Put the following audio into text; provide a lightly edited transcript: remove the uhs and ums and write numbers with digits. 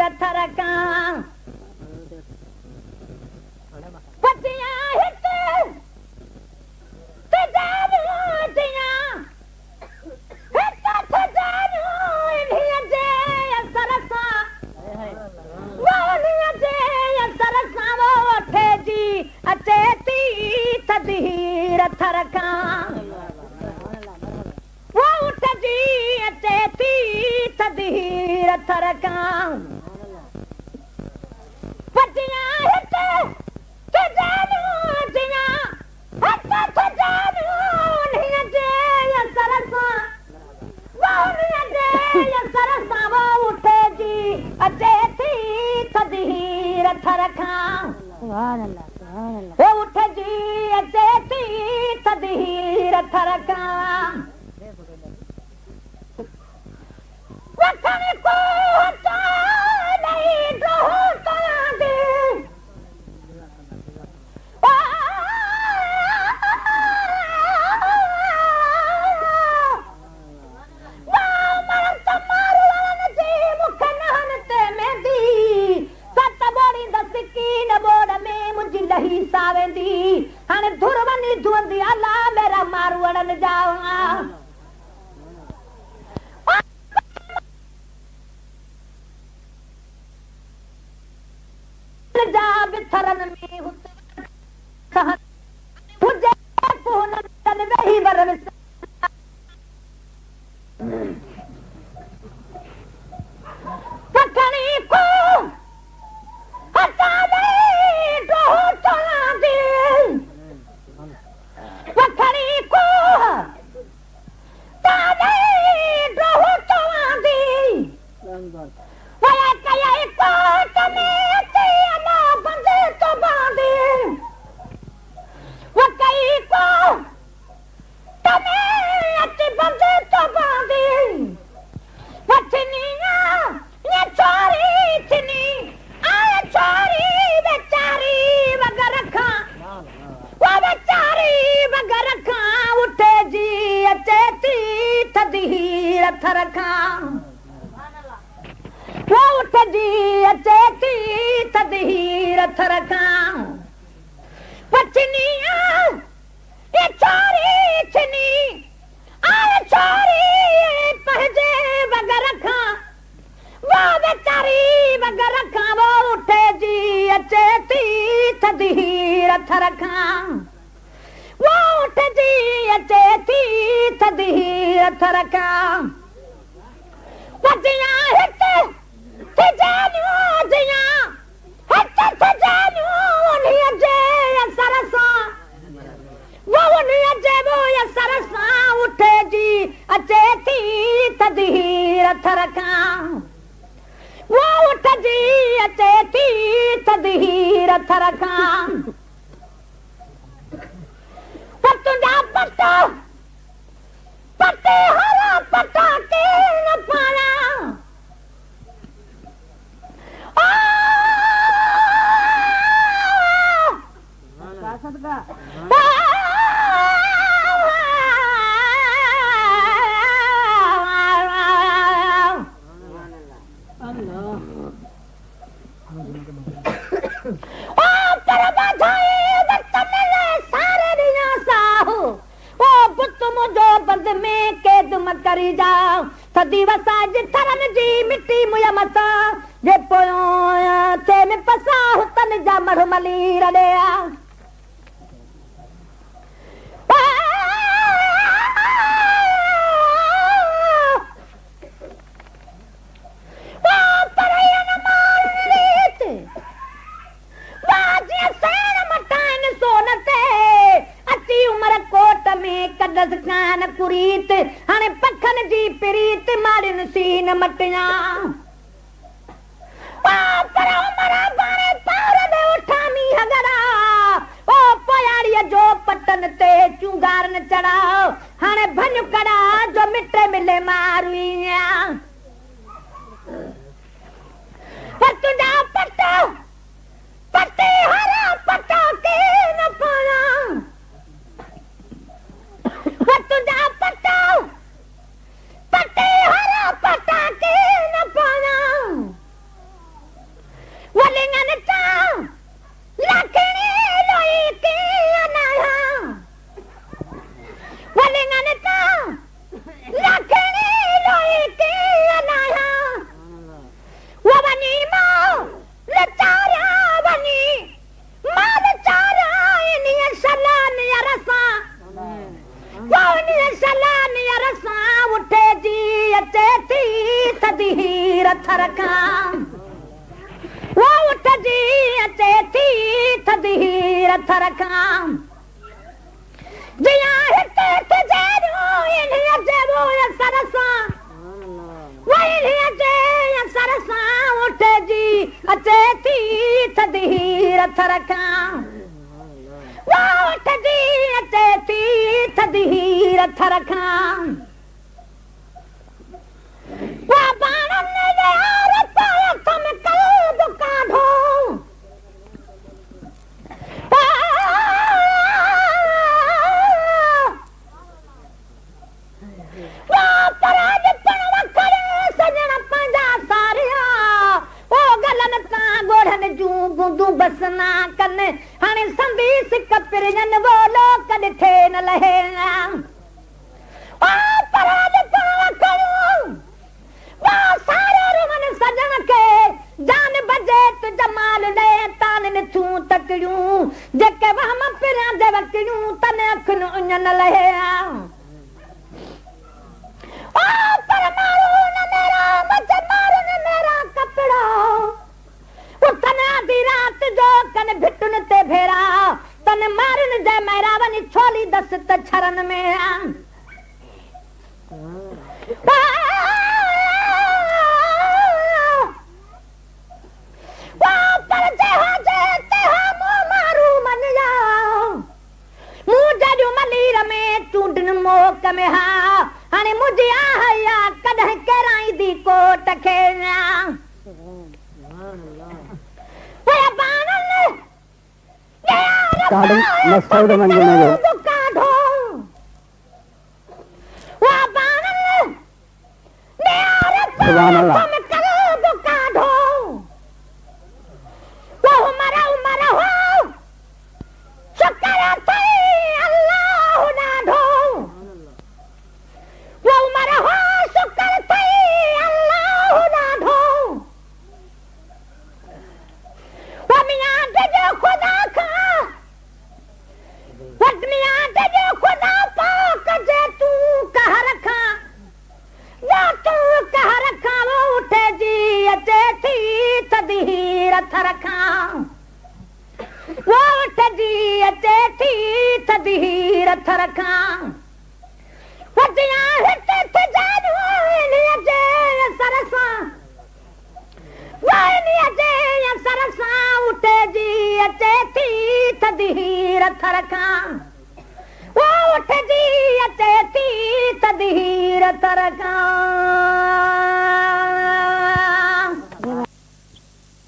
अथर खां पतियां हित रखां वो उठ जी अचे थी थदी रथ रखां जिया हिते तजेरो इन्हीअ जे वो सरसां वो इन्हीअ जे सरसां उठ जी अचे थी थदी रथ रखां वो उठ जी अचे थी थदी रथ रखां वो बाणन जे रथ थम कल काढो बसना कन हाणे संदी सिक पिरजन वो लोक ॾिठे न लहे सारे रुमन सजन खे जान बजे तु जमाल ॾे तान निथूं तकड़ियूं जेके वहम पिरियां जे वकड़ियूं तने अखियूं उञ न लहे पर मारू न मेरा मच मारू न मेरा कपड़ा उथन आधी रात जो कन भिटुन ते भेरा तन मारन जे मेरा वनी छोली दस त छरन में पर जहा जे तेहा मो मारू मन जा मुझे मलीर में चूंडन मोक में हा हाणे मुझी आया कदह केराई दी कोट खे रखां